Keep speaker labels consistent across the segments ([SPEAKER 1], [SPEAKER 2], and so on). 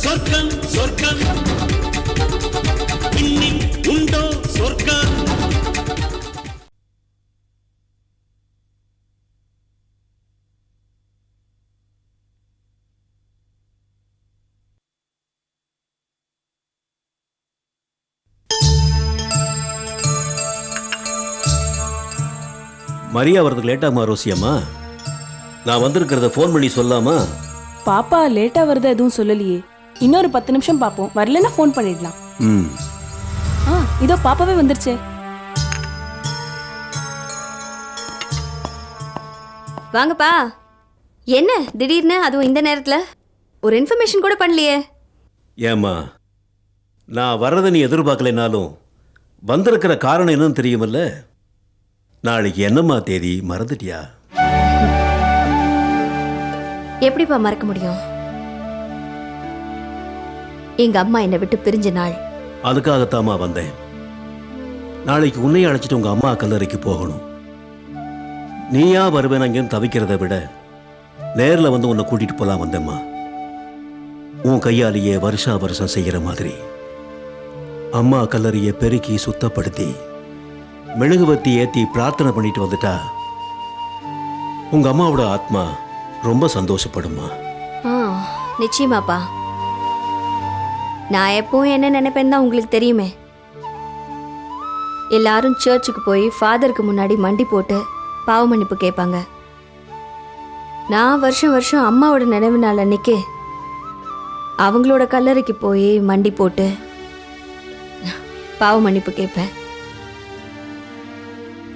[SPEAKER 1] சொர்க்கம் சொர்க்கம் இன்னி உண்டோ சொர்க்கம்.
[SPEAKER 2] மரியா வரதுக்கு லேட்டாமா ரோசியம்மா? நான் வந்திருக்கிறத ஃபோன் பண்ணி சொல்லாமா?
[SPEAKER 3] பாப்பா லேட்டா வருது எதுவும் சொல்லலையே. இன்னொரு 10 நிமிஷம் பாப்போம், வரலன்னா ஃபோன் பண்ணிடலாம். இதோ பாப்பாவே வந்துருச்சே.
[SPEAKER 4] வாங்கப்பா. என்ன திடீர்னு அதுவும் இந்த நேரத்துல? ஒரு இன்ஃபர்மேஷன் கூட பண்ணலையே.
[SPEAKER 2] ஏம்மா, நான் வர்றதை நீ எதிர்பார்க்கலைனாலும் வந்திருக்கிற காரணம் என்னன்னு தெரியுமல்ல? நாளைக்கு என்னம்மா தேதி, மறந்துட்டியா?
[SPEAKER 4] எப்படிப்பா மறக்க முடியும்? எங்க அம்மா என்னை விட்டு பிரிஞ்ச நாள்.
[SPEAKER 2] அதுக்காகத்தாம்மா வந்தேன். நாளைக்கு உன்னை அழைச்சிட்டு உங்க அம்மா கல்லறைக்கு போகணும். நீயா வருவேன் அங்கேன்னு தவிக்கிறத விட நேரில் வந்து உன்னை கூட்டிட்டு போலாம் வந்தேம்மா. உன் கையாலேயே வருஷா வருஷம் செய்கிற மாதிரி அம்மா கல்லறையை பெருக்கி சுத்தப்படுத்தி மெழுகுவத்தி ஏற்றி பிரார்த்தனை பண்ணிட்டு வந்துட்டா உங்க அம்மாவோட ஆத்மா ரொம்ப சந்தோஷப்படுமா?
[SPEAKER 4] நிச்சயமாப்பா. நான் எப்பவும் என்ன நினைப்பேன்னு தான் உங்களுக்கு தெரியுமே. எல்லாரும் சர்ச்சுக்கு போய் ஃபாதருக்கு முன்னாடி மண்டி போட்டு பாவ மன்னிப்பு கேட்பாங்க. நான் வருஷம் வருஷம் அம்மாவோட நினைவு நாள் அன்னைக்கு அவங்களோட கல்லறைக்கு போய் மண்டி போட்டு பாவ மன்னிப்பு கேட்பேன்.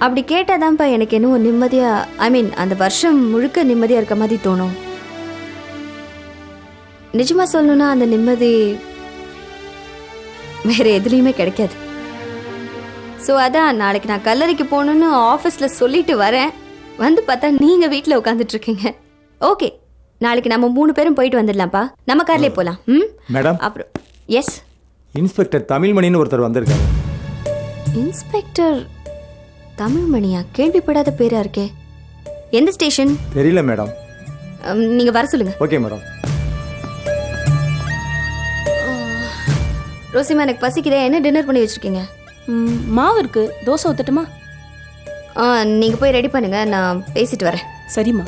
[SPEAKER 4] அப்படி கேட்டாதான்ப்பா எனக்கு இன்னும் நிம்மதியா, அந்த வருஷம் முழுக்க நிம்மதியா இருக்க மாதிரி தோணும். நிஜமா சொல்லணும்னா அந்த நிம்மதி வேற எதுலையுமே கிடைக்காது. ஸோ அதான் நாளைக்கு நான் கல்லறைக்கு போகணுன்னு ஆஃபீஸ்ல சொல்லிட்டு வரேன். வந்து பார்த்தா நீங்க வீட்டில் உட்காந்துட்டு இருக்கீங்க. ஓகே, நாளைக்கு நம்ம 3 பேரும் போயிட்டு வந்துடலாம்ப்பா. நம்ம கார்லேயே போகலாம்.
[SPEAKER 5] மேடம்.
[SPEAKER 4] அப்புறம் எஸ்,
[SPEAKER 5] இன்ஸ்பெக்டர் தமிழ்மணின்னு ஒருத்தர் வந்திருக்காரு.
[SPEAKER 4] இன்ஸ்பெக்டர் தமிழ்மணியா? கேள்விப்படாத பேரா இருக்கே. எந்த ஸ்டேஷன்?
[SPEAKER 5] தெரியல மேடம்.
[SPEAKER 4] நீங்க வர சொல்லுங்க.
[SPEAKER 5] Okay madam.
[SPEAKER 4] ரோசிமா, எனக்கு பசிக்குதே. என்ன டின்னர் பண்ணி வச்சிருக்கீங்க?
[SPEAKER 3] மாவு இருக்கு, தோசை ஊத்தட்டுமா?
[SPEAKER 4] நீங்க போய் ரெடி பண்ணுங்க, நான் பேசிட்டு வரேன்.
[SPEAKER 3] சரிம்மா.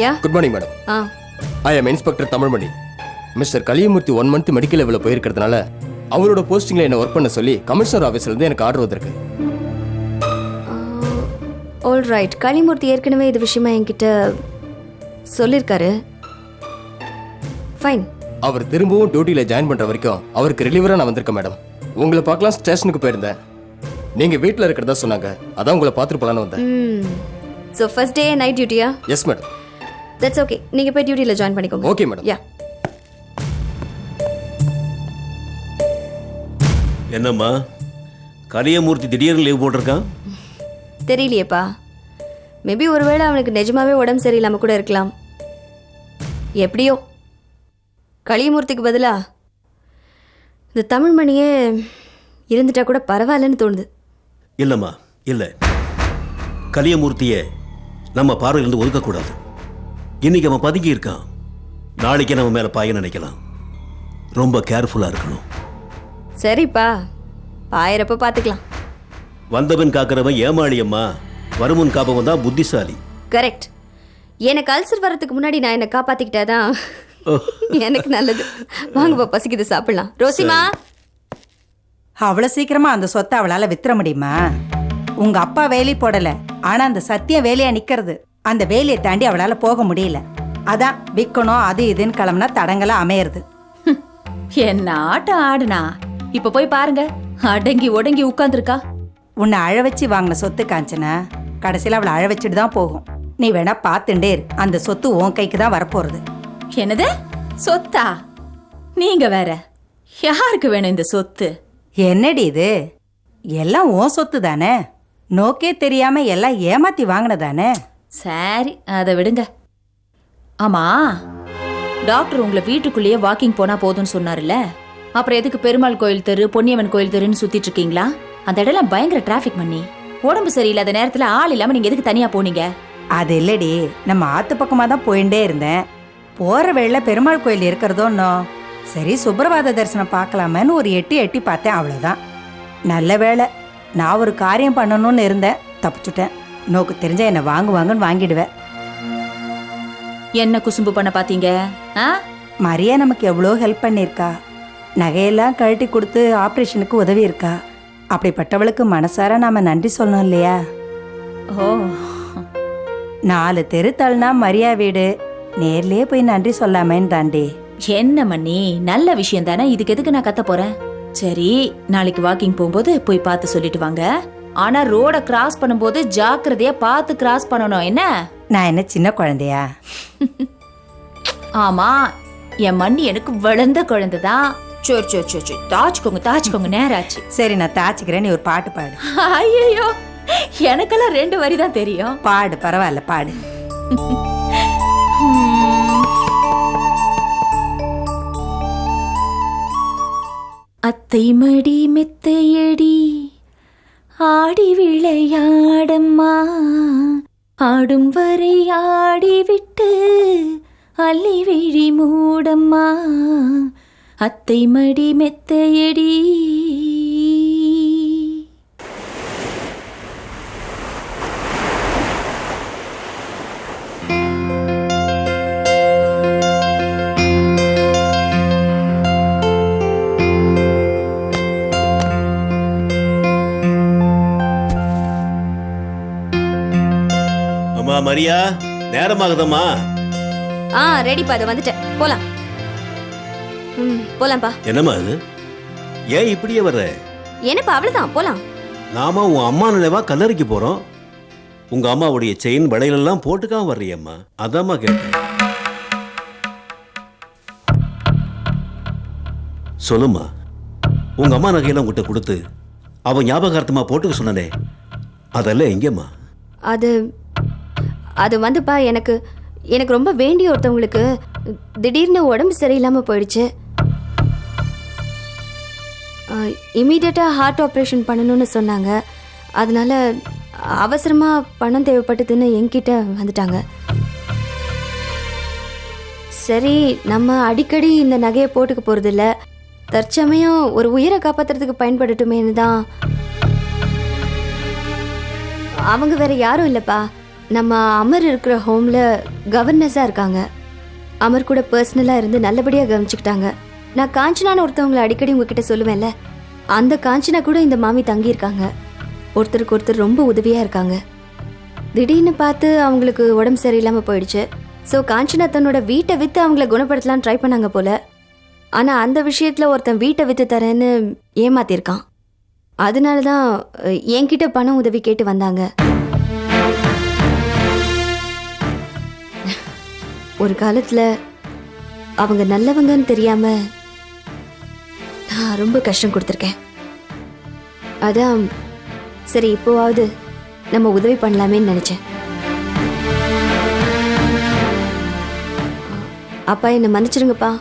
[SPEAKER 4] Yeah,
[SPEAKER 6] good morning madam. I am inspector Tamilmani. Mister Kaliyamoorthy 1 month medical லெவலில் போயிருக்கிறதுனால அவரோட போஸ்டிங்கில் என்ன ஒர்க் பண்ண சொல்லி கமிஷனர் ஆஃபீஸ்லேருந்து எனக்கு ஆர்டர் வந்திருக்கு.
[SPEAKER 4] All right. கலிமூர்த்தி ஏற்கனவே இது விஷயமா என்கிட்ட சொல்லியிருக்காரு. ஃபைன்.
[SPEAKER 6] அவர் திரும்பவும் டியூட்டியில் ஜாயின் பண்ணுற வரைக்கும் அவருக்கு ரிலீவராக நான் வந்திருக்கேன் மேடம். உங்களை பார்க்கலாம் ஸ்டேஷனுக்கு போயிருந்தேன். நீங்கள் வீட்டில் இருக்கிறதா சொன்னாங்க, அதான் உங்களை பார்த்துட்டு போகலான்னு வந்தேன்.
[SPEAKER 4] ஸோ ஃபர்ஸ்ட் டே நைட் டியூட்டியா?
[SPEAKER 6] Yes madam.
[SPEAKER 4] That's okay. நீங்கள் போய் டியூட்டியில் ஜாயின் பண்ணிக்கோங்க.
[SPEAKER 6] Okay madam.
[SPEAKER 4] யா.
[SPEAKER 2] என்னம்மா, கலியமூர்த்தி திடீர்னு லீவ் போட்டிருக்கான்?
[SPEAKER 4] தெரியலையேப்பா. மேபி ஒருவேளை அவனுக்கு நிஜமாவே உடம்பு சரியில்லாமல் கூட இருக்கலாம். எப்படியோ கலியமூர்த்திக்கு பதிலா இந்த தமிழ்மணியே இருந்துட்டா கூட பரவாயில்லன்னு தோணுது.
[SPEAKER 2] இல்லைம்மா, இல்லை. கலியமூர்த்தியை நம்ம பார்வையிலிருந்து ஒதுக்கக்கூடாது. இன்னைக்கு அவன் பதுங்கி இருக்கான், நாளைக்கு நம்ம மேலே பாய நினைக்கலாம். ரொம்ப கேர்ஃபுல்லாக இருக்கணும்.
[SPEAKER 4] சரிப்பா, பாயிரப்ப பார்த்துக்கலாம்.
[SPEAKER 2] வந்தவன் காக்கிறவன் ஏமாளியம்மா, வருமுன் காப்பவன் தான் புத்திசாலி.
[SPEAKER 4] கரெக்ட். எனக்கு அல்சர் வர்றதுக்கு முன்னாடி நான் என்னை காப்பாற்றிக்கிட்டாதான் எனக்கு நல்லது. வாங்கப்பா, பசிக்குது, சாப்பிடலாம். ரோசிமா,
[SPEAKER 7] அவ்வளோ சீக்கிரமா அந்த சொத்தை அவளால் வித்துற முடியுமா? உங்க அப்பா வேலி போடல, ஆனா அந்த சத்தியம் வேலையா நிக்கிறது. அந்த வேலையை தாண்டி அவளால் போக முடியல. அதான் விற்கணும் அது இதுன்னு கிளம்புனா தடங்கலாம் அமையிறது.
[SPEAKER 8] என்ன ஆட்டம் ஆடுனா இப்ப போய் பாருங்க, அடங்கி ஒடங்கி உட்கார்ந்துருக்கா.
[SPEAKER 7] உன்னை அழ வச்சு வாங்கின சொத்து காஞ்சனா கடைசியில் அவளை அழ வச்சுட்டு தான் போகும். நீ வேணா பார்த்துட்டே இரு, அந்த சொத்து உன் கைக்கு தான் வரப்போறது.
[SPEAKER 8] என்னது சொத்தா? நீங்க வேற, யாருக்கு வேணும் இந்த சொத்து?
[SPEAKER 7] என்னடி இது, எல்லாம் உன் சொத்து தானே. நோக்கே தெரியாம எல்லாம் ஏமாத்தி வாங்கினதானே.
[SPEAKER 8] சரி, அதை விடுங்க. ஆமா, டாக்டர் உங்களை வீட்டுக்குள்ளேயே வாக்கிங் போனா போதும்னு சொன்னார்ல, அப்புறம் எதுக்கு பெருமாள் கோயில் தெரு பொன்னியம்மன் கோயில் தெருன்னு சுத்திட்டு இருக்கீங்களா? அந்த இடம்லாம் பயங்கர டிராஃபிக் மண்ணி. உடம்பு சரியில்லாத நேரத்துல ஆள் இல்லாம நீங்க எதுக்கு தனியா போனீங்க?
[SPEAKER 7] அது இல்லடி, நம்ம ஆத்து பக்கமா தான் போயிட்டே இருந்தேன். போற வேளை பெருமாள் கோயில் இருக்கிறதோன்னோ சரி சுப்பிரபாத தரிசனம் பார்க்கலாமேன்னு ஒரு எட்டி பார்த்தேன், அவ்வளோதான். நல்ல வேளை, நான் ஒரு காரியம் பண்ணணும்னு இருந்தேன், தப்பிச்சுட்டேன். நோக்கு தெரிஞ்சா என்னை வாங்குவாங்கன்னு வாங்கிடுவேன்.
[SPEAKER 8] என்ன குசும்பு பண்ண பாத்தீங்க?
[SPEAKER 7] மரியா நமக்கு எவ்வளோ ஹெல்ப் பண்ணியிருக்கா. நகையெல்லாம் கழட்டி கொடுத்து ஆப்ரேஷனுக்கு உதவி இருக்கா. அப்படிப்பட்டவளுக்கு மனசார நாம நன்றி சொல்லணும் இல்லையா?
[SPEAKER 8] ஓ,
[SPEAKER 7] 4 தெரு தள்ளினா மரியா வீடு, நேர்லயே போய் நன்றி சொல்லாமேன்னு தாண்டி.
[SPEAKER 8] என்ன மண்ணி, நல்ல விஷயம் தானே. இதுக்கு எதுக்கு நான் கத்த போறேன்? சரி, நாளைக்கு வாக்கிங் போகும்போது போய் பார்த்து சொல்லிட்டு வாங்க. ஆனா ரோட கிராஸ் பண்ணும்போது ஜாக்கிரதையா பார்த்து கிராஸ் பண்ணணும். என்ன?
[SPEAKER 7] நான் என்ன சின்ன குழந்தையா?
[SPEAKER 8] ஆமா, என் மண்ணி எனக்கு வளர்ந்த குழந்தைதான். சரி, தாச்சுக்கோங்க, நேராச்சு.
[SPEAKER 7] சரி, நான் தாச்சிக்கிறேன், நீ ஒரு பாட்டு பாடு.
[SPEAKER 8] ஐயோ, எனக்கெல்லாம் 2 வரி தான் தெரியும்.
[SPEAKER 7] பாடு, பரவாயில்ல, பாடு.
[SPEAKER 8] அத்தை மடி மெத்தையடி ஆடி விளையாடம்மா, ஆடும் வரை ஆடிவிட்டு அள்ளி விழி மூடம்மா, அத்தை மடி மெத்தையடி.
[SPEAKER 2] அம்மா மரியா, நேரமாகுதம்மா.
[SPEAKER 4] ரெடிப்பா, அதை வந்துட்டேன். போலாம். போலாம்ப்பா.
[SPEAKER 2] என்னம்மா இது? ஏன் இப்படியே வர்ற?
[SPEAKER 4] என்னப்பா, அவ்வளவுதான், போலாம்.
[SPEAKER 2] நாம உன் அம்மா நினைவா கல்லறைக்கு போறோம். உங்க அம்மாவுடைய செயின் வளையலெல்லாம் போட்டுக்காம வர்றியம்மா, அதாம்மா கேட்டேன். சொல்லுமா, உங்க அம்மா நகையெல்லாம் உங்ககிட்ட கொடுத்து அவன் ஞாபகார்த்தமா போட்டுக்க சொன்னனே, அதெல்லாம் எங்கேம்மா?
[SPEAKER 4] அது வந்துப்பா, எனக்கு ரொம்ப வேண்டிய ஒருத்தவங்களுக்கு திடீர்னு உடம்பு சரியில்லாம போயிடுச்சு. இமீடியட்டாக ஹார்ட் ஆப்ரேஷன் பண்ணணும்னு சொன்னாங்க. அதனால அவசரமாக பணம் தேவைப்பட்டதுன்னு என்கிட்ட வந்துட்டாங்க. சரி, நம்ம அடிக்கடி இந்த நகையை போட்டுக்க போகிறதில்ல, தற்சமயம் ஒரு உயிரை காப்பாற்றுறதுக்கு பயன்படுத்துமேன்னு தான். அவங்க வேற யாரும் இல்லைப்பா, நம்ம அமர் இருக்கிற ஹோமில் கவர்னஸாக இருக்காங்க. அமர் கூட பர்சனலாக இருந்து நல்லபடியாக கவனிச்சுக்கிட்டாங்க. நான் காஞ்சனான்னு ஒருத்தவங்களை அடிக்கடி உங்ககிட்ட சொல்லுவேன்ல, அந்த காஞ்சனா கூட இந்த மாமி தங்கியிருக்காங்க. ஒருத்தருக்கு ஒருத்தர் ரொம்ப உதவியாக இருக்காங்க. திடீர்னு பார்த்து அவங்களுக்கு உடம்பு சரியில்லாமல் போயிடுச்சு. ஸோ காஞ்சனா தன்னோட வீட்டை விற்று அவங்கள குணப்படுத்தலாம் ட்ரை பண்ணாங்க போல. ஆனால் அந்த விஷயத்தில் ஒருத்தன் வீட்டை விற்று தரேன்னு ஏமாத்திருக்கான். அதனால தான் என்கிட்ட பணம் உதவி கேட்டு வந்தாங்க. ஒரு காலத்தில் அவங்க நல்லவங்கன்னு தெரியாம நான் ரொம்ப கஷ்டம் கொடுத்துருக்கேன். அதான் சரி, இப்போவாவது நம்ம உதவி பண்ணலாமேன்னு நினைச்சேன். அப்பா, என்னை மன்னிச்சிடுங்கப்பா,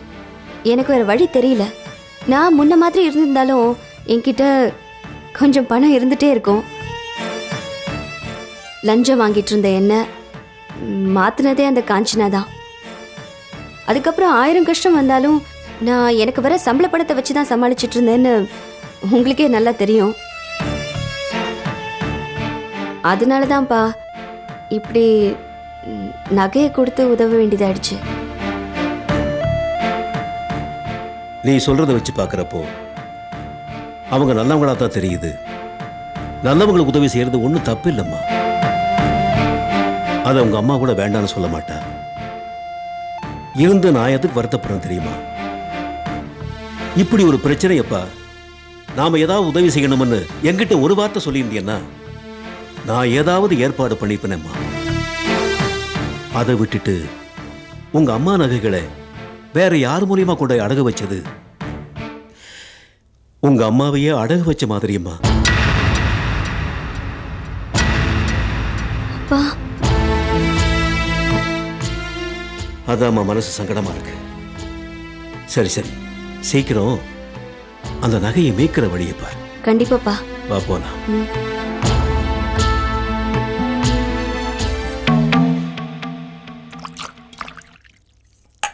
[SPEAKER 4] எனக்கு வேற வழி தெரியல. நான் முன்ன மாதிரி இருந்திருந்தாலும் என்கிட்ட கொஞ்சம் பணம் இருந்துட்டே இருக்கும். லஞ்சம் வாங்கிட்டு இருந்த என்ன மாத்தினதே அந்த காஞ்சனா தான். அதுக்கப்புறம் 1000 கஷ்டம் வந்தாலும் நான் எனக்கு வர சம்பள பணத்தை வச்சு தான் சமாளிச்சுட்டு இருந்தேன்னு உங்களுக்கே நல்லா தெரியும். அதனால தான்ப்பா இப்படி நகையை கொடுத்து உதவ வேண்டியதாயிடுச்சு.
[SPEAKER 2] நீ சொல்றத வச்சு பார்க்குறப்போ அவங்க நல்லவங்களா தான் தெரியுது. நல்லவங்களுக்கு உதவி செய்யறது ஒன்றும் தப்பு இல்லைம்மா. அதை உங்க அம்மா கூட வேண்டான்னு சொல்ல மாட்டா. இருந்து நான் எதுக்கு வருத்தப்படுறேன் தெரியுமா? இப்படி ஒரு பிரச்சனையப்பா, நாம ஏதாவது உதவி செய்யணும்னு என்கிட்ட ஒரு வார்த்தை சொல்லியிருந்தீங்கன்னா நான் ஏதாவது ஏற்பாடு பண்ணிப்பேனேம்மா. அதை விட்டுட்டு உங்க அம்மா நகைகளை வேற யார் மூலியமா கொண்டு அடகு வச்சது உங்க அம்மாவையே அடகு வச்ச மாதிரியம்மா. அதாம்மா மனசு சங்கடமா இருக்கு. சரி சரி, சீக்கிரம் அந்த நகையை மீட்கிற வழியை பார்.
[SPEAKER 4] கண்டிப்பாப்பா.
[SPEAKER 2] வா போலாம்.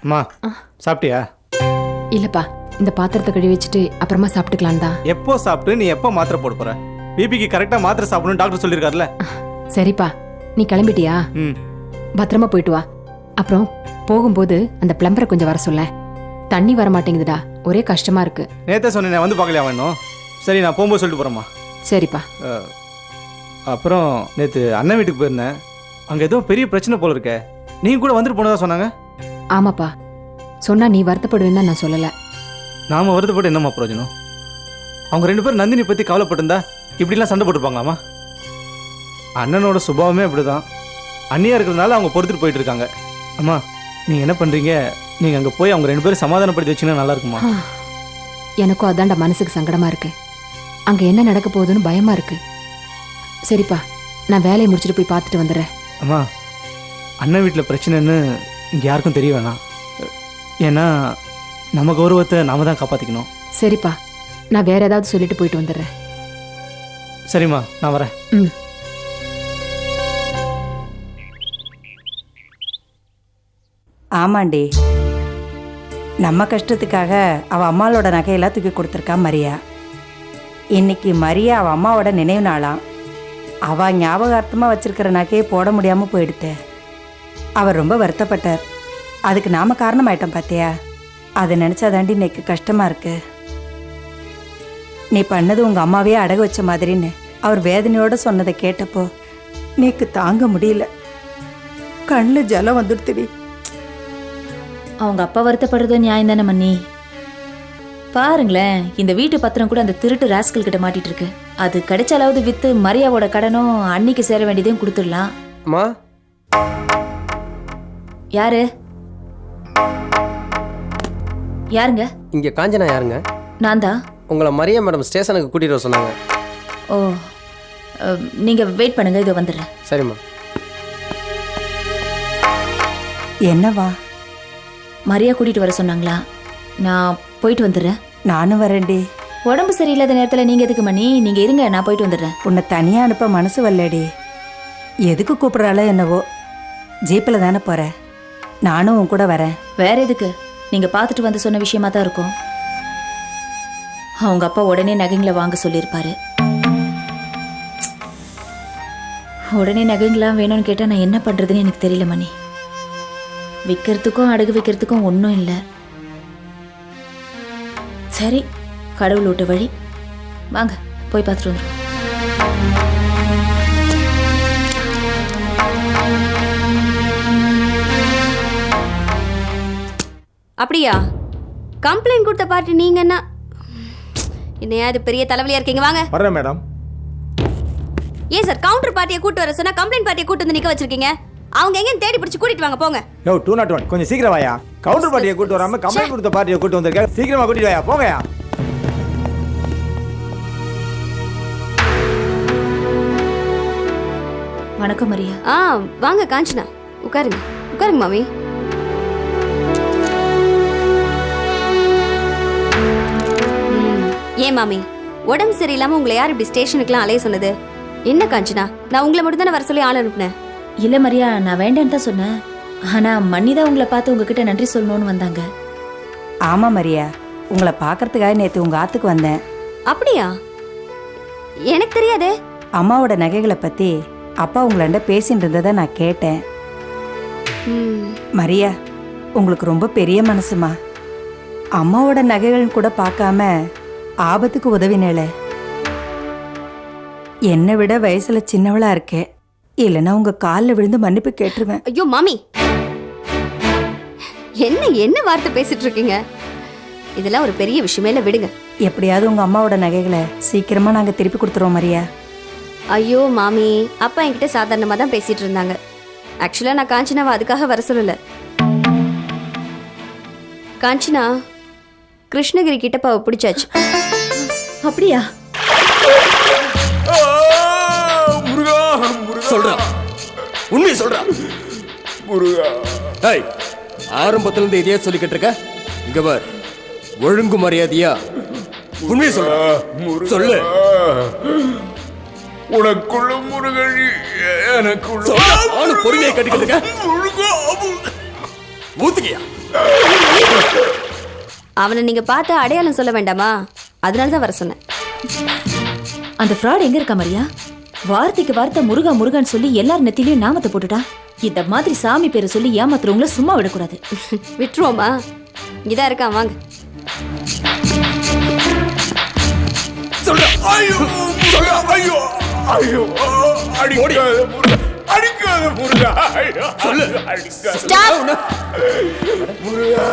[SPEAKER 5] அம்மா சாப்பிட்டியா?
[SPEAKER 9] இல்லப்பா, இந்த பாத்திரத்தை கழுவி வச்சுட்டு அப்புறமா சாப்பிட்டுக்கலாம் தான்.
[SPEAKER 5] எப்போ சாப்பிட்டு நீ எப்போ மாத்திரை போட போற? பிபிக்கு கரெக்டா மாத்திரை சாப்பிடணும் டாக்டர் சொல்லியிருக்காருல்ல.
[SPEAKER 9] சரிப்பா, நீ கிளம்பிட்டியா?
[SPEAKER 5] ம்.
[SPEAKER 9] பத்திரமா போயிட்டு வா. அப்புறம் போகும்போது அந்த பிளம்பரை கொஞ்சம் வர சொல்ல. தண்ணி வர மாட்டேங்குதுடா, ஒரே கஷ்டமா இருக்கு.
[SPEAKER 5] நேத்தே சொன்னேன் வந்து பார்க்கலையா வேணும்? சரி நான் போகும்போது சொல்லிட்டு போறேம்மா.
[SPEAKER 9] சரிப்பா.
[SPEAKER 5] அப்புறம் நேற்று அண்ணன் வீட்டுக்கு போயிருந்தேன். அங்கே ஏதோ பெரிய பிரச்சனை போல இருக்கே. நீங்க கூட வந்துட்டு போனதா சொன்னாங்க.
[SPEAKER 9] ஆமாப்பா, சொன்னா நீ வருத்தப்படுவேன்னு தான் நான் சொல்லல.
[SPEAKER 5] நாம வருத்தப்பட்டு என்னம்மா பிரயோஜனம்? அவங்க 2 பேரும் நந்தினி பத்தி கவலைப்பட்டிருந்தா இப்படிலாம் சண்டை போட்டுருப்பாங்களாமா? அண்ணனோட சுபாவமே அப்படிதான். அண்ணியா இருக்கிறதுனால அவங்க பொறுத்துட்டு போயிட்டு இருக்காங்க. அம்மா நீங்க என்ன பண்றீங்க? நீங்க அங்க போய் அவங்க 2 பேரும் சமாதானப்படுத்தி வச்சீங்கன்னா நல்லா இருக்குமா?
[SPEAKER 9] எனக்கும் அதான்டா மனசுக்கு சங்கடமா இருக்கு. அங்க என்ன நடக்க போகுதுன்னு பயமா இருக்கு. சரிப்பா, நான் வேலையை முடிச்சுட்டு போய் பார்த்துட்டு வந்துடுறேன்.
[SPEAKER 5] அம்மா அண்ணன் வீட்டில் பிரச்சனைன்னு இங்கே யாருக்கும் தெரிய வேணாம். ஏன்னா நம்ம கௌரவத்தை நாம தான் காப்பாற்றிக்கணும்.
[SPEAKER 9] சரிப்பா, நான் வேற ஏதாவது சொல்லிட்டு போயிட்டு வந்துடுறேன்.
[SPEAKER 5] சரிம்மா நான் வரேன்.
[SPEAKER 9] ம்.
[SPEAKER 7] ஆமாண்டி, நம்ம கஷ்டத்துக்காக அவள் அம்மாவோட நகையெல்லாம் தூக்கி கொடுத்துருக்கா மரியா. இன்னைக்கு மரியா அவள் அம்மாவோட நினைவு நாளாம். அவள் ஞாபகார்த்தமாக வச்சிருக்கிற நகையை போட முடியாமல் போயிடுத்து. அவர் ரொம்ப வருத்தப்பட்டார். அதுக்கு நாம காரணமாயிட்டோம் பார்த்தியா? அதை நினச்சாதாண்டி இன்னைக்கு கஷ்டமாக இருக்கு. நீ பண்ணது உங்கள் அம்மாவே அடகு வச்ச மாதிரின்னு அவர் வேதனையோடு சொன்னதை கேட்டப்போ நீக்கு தாங்க முடியல. கண்ணில் ஜலம் வந்துடுத்துடி.
[SPEAKER 8] அவங்க அப்பா வருத்தப்படுறது நியாயம் தானே மன்னி. பாருங்களேன், இந்த வீட்டு பத்திரம் கூட அந்த திருட்டு ராஸ்கல் கிட்ட மாட்டிட்டு இருக்கு. அது கிடைச்சாலாவது வித்து மரியாவோட கடனும் அன்னிக்கு சேர வேண்டியதையும் கொடுத்துடலாம்.
[SPEAKER 6] அம்மா
[SPEAKER 8] யாரு யாருங்க?
[SPEAKER 10] இங்கே காஞ்சனா யாருங்க?
[SPEAKER 8] நான் தான்.
[SPEAKER 10] உங்களை மரியா மேடம் ஸ்டேஷனுக்கு கூட்டிகிட்டு வர சொன்னாங்க.
[SPEAKER 8] ஓ, நீங்க வெயிட் பண்ணுங்க, இதோ வந்துடுறேன்.
[SPEAKER 10] சரிம்மா.
[SPEAKER 7] என்னவா?
[SPEAKER 8] மரியா கூட்டிட்டு வர சொன்னாங்களா? நான் போயிட்டு வந்துடுறேன்.
[SPEAKER 7] நானும் வரேன்டி.
[SPEAKER 8] உடம்பு சரியில்லாத நேரத்தில் நீங்க எதுக்கு மணி? நீங்க இருங்க, நான் போயிட்டு வந்துடுறேன்.
[SPEAKER 7] உன்னை தனியாக அனுப்ப மனசு வரலடி. எதுக்கு கூப்பிட்றாளோ என்னவோ. ஜீப்பில் தானே போற. நானும் உன் கூட வரேன்.
[SPEAKER 8] வேற எதுக்கு? நீங்க பார்த்துட்டு வந்து சொன்ன விஷயமா தான் இருக்கும். அவங்க அப்பா உடனே நகைங்களை வாங்க சொல்லியிருப்பாரு. உடனே நகைங்களாம் வேணும்னு கேட்டால் நான் என்ன பண்ணுறதுன்னு எனக்கு தெரியல மணி. விற்கிறதுக்கும் அடகு வைக்கிறதுக்கும் ஒன்றும் இல்லை. சரி, கடவுள் விட்ட வழி. வாங்க போய் பார்த்துட்டு வந்துடுவோம்.
[SPEAKER 4] அப்படியா? கம்ப்ளைண்ட் கொடுத்த பார்ட்டி நீங்க என்ன? என்னையா இது பெரிய தலைவலியா இருக்கீங்க? வாங்க.
[SPEAKER 5] வரேன் மேடம்.
[SPEAKER 4] ஏன் சார் கவுண்டர் பார்ட்டியை கூட்டு வர சொன்னா கம்ப்ளைண்ட் பார்ட்டியை கூட்டு வந்து நிக்க வச்சிருக்கீங்க? அவங்க எங்க தேடி பிடிச்சு கூட்டிட்டு வாங்க போங்க.
[SPEAKER 5] யோ 201 கொஞ்சம் சீக்கிரம் வாயா. கவுண்டர் பார்ட்டியை கூட்டு வராம கம்ப்ளைண்ட் கொடுத்த பார்ட்டியை கூட்டு வந்திருக்க. சீக்கிரமா கூட்டிட்டு வாயா, போங்கயா.
[SPEAKER 8] வணக்கம் மரியா.
[SPEAKER 4] வாங்க காஞ்சனா, உட்காருங்க. உட்காருங்க மாமி. ஏன் மாமி, உடம்பு சரியில்லாம உங்களை யார் இப்படி ஸ்டேஷனுக்குலாம் அலைய சொன்னது? என்ன காஞ்சனா, நான் உங்களை மட்டும் தானே வர சொல்லி ஆள் அனுப்புனேன்.
[SPEAKER 8] இல்ல மரியா, நான் வேண்டான்னு தான் சொன்னேன். ஆனா மன்னி தான் உங்களை பார்த்து உங்ககிட்ட நன்றி சொல்லணும்னு வந்தாங்க.
[SPEAKER 7] ஆமாம் மரியா, உங்களை பார்க்கறதுக்காக நேற்று உங்கள் ஆத்துக்கு வந்தேன்.
[SPEAKER 4] அப்படியா? எனக்கு தெரியாதே.
[SPEAKER 7] அம்மாவோட நகைகளை பற்றி அப்பா உங்களாண்ட பேசின்னு இருந்ததை நான் கேட்டேன். மரியா, உங்களுக்கு ரொம்ப பெரிய மனசுமா. அம்மாவோட நகைகள் கூட பார்க்காம ஆபத்துக்கு உதவினேல. என்னை விட வயசுல சின்னவளா இருக்கே, இல்லைன்னா உங்க காலில் விழுந்து மன்னிப்பு கேட்டுருவேன்.
[SPEAKER 4] ஐயோ மாமி, என்ன என்ன வார்த்தை பேசிட்டு இருக்கீங்க? இதெல்லாம் ஒரு பெரிய விஷயமே இல்ல, விடுங்க.
[SPEAKER 7] எப்படியாவது உங்க அம்மாவோட நகைகளை சீக்கிரமா நாங்க திருப்பி கொடுத்துருவோம் மரியா.
[SPEAKER 4] ஐயோ மாமி, அப்பா என்கிட்ட சாதாரணமா தான் பேசிட்டு இருந்தாங்க. ஆக்சுவலா நான் காஞ்சனாவை அதுக்காக வர சொல்லல. காஞ்சனா கிருஷ்ணகிரி கிட்டப்பாவை பிடிச்சாச்சு.
[SPEAKER 8] அப்படியா?
[SPEAKER 6] சொல்றா, உண்மையை சொல்றா. ஏய், ஆரம்பத்துல இருந்து இதையே சொல்லிக்கிட்டு இருக்க. இங்க பார், ஒழுங்கு மரியாதையா உண்மையை சொல்லு. சொல்லு.
[SPEAKER 11] உனக்குள்ள முருகழி எனக்குள்ள
[SPEAKER 6] பொறுமையை கட்டிக்கிறதுக்க ஊத்துக்கியா?
[SPEAKER 4] அவனை நீங்க பார்த்து அடையாளம் சொல்ல வேண்டாமா? அதனால தான் வர சொன்னேன்.
[SPEAKER 8] அந்த ஃப்ராட் எங்க இருக்கா மரியா? வார்த்தைக்கு வார்த்தை முருகா முருகான்னு சொல்லி எல்லார் நெத்திலையும் நாமத்தை போட்டுட்டா. இந்த மாதிரி சாமி பேரை சொல்லி ஏமாத்துறவங்கள சும்மா விடக்கூடாது.
[SPEAKER 4] விட்டுருவோமா? இங்கதான் இருக்கான், வாங்க.
[SPEAKER 11] சொல்ல. ஐயோ சொல்ல. ஐயோ ஐயோ அடிக்காத முருகா, அடிக்காத முருகா. ஐயோ
[SPEAKER 6] சொல்லு.
[SPEAKER 11] அடிக்காத முருகா.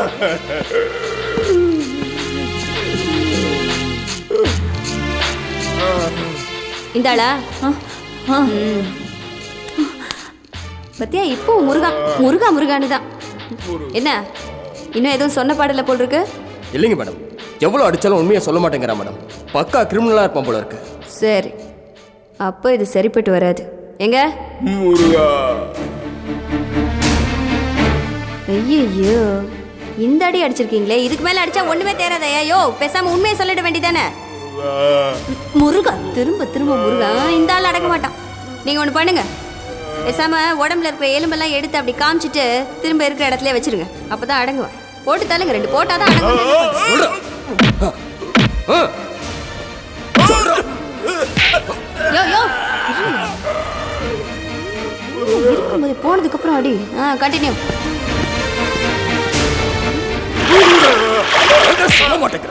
[SPEAKER 4] இந்தாளா? பத்தியா, இப்போ முருகா முருகா முருகான்னு தான். என்ன இன்னும் எதுவும் சொன்ன பாடல போல் இருக்கு?
[SPEAKER 6] இல்லைங்க மேடம், எவ்வளோ அடிச்சாலும் உண்மையை சொல்ல மாட்டேங்கிறா மேடம். பக்கா கிரிமினலா இருப்பான் போல இருக்கு.
[SPEAKER 4] சரி, அப்போ இது சரிப்பட்டு வராது. எங்க
[SPEAKER 11] முருகா?
[SPEAKER 4] ஐயோ, இந்த அடி அடிச்சிருக்கீங்களே, இதுக்கு மேல அடிச்சா ஒண்ணுமே தேராதே. ஐயோ, பேசாம உண்மையை சொல்லிட வேண்டியதானே? முருகா, திரும்ப திரும்ப முருகா. இந்த ஆள் அடங்க மாட்டான். நீங்க ஒண்ணு பண்ணுங்க, பேசாம உடம்புல இருக்கிற எலும்பெல்லாம் எடுத்து அப்படி காமிச்சிட்டு திரும்ப இருக்கிற இடத்துல வச்சிருங்க. அப்பதான் அடங்குவான். போட்டு தள்ளுங்க, 2 போட்டாதான் அடங்குவான். யோ யோ, இருக்கும்போது போனதுக்கு அப்புறம் அடி. கண்டினியூ.
[SPEAKER 6] சொல்ல மாட்டேங்க.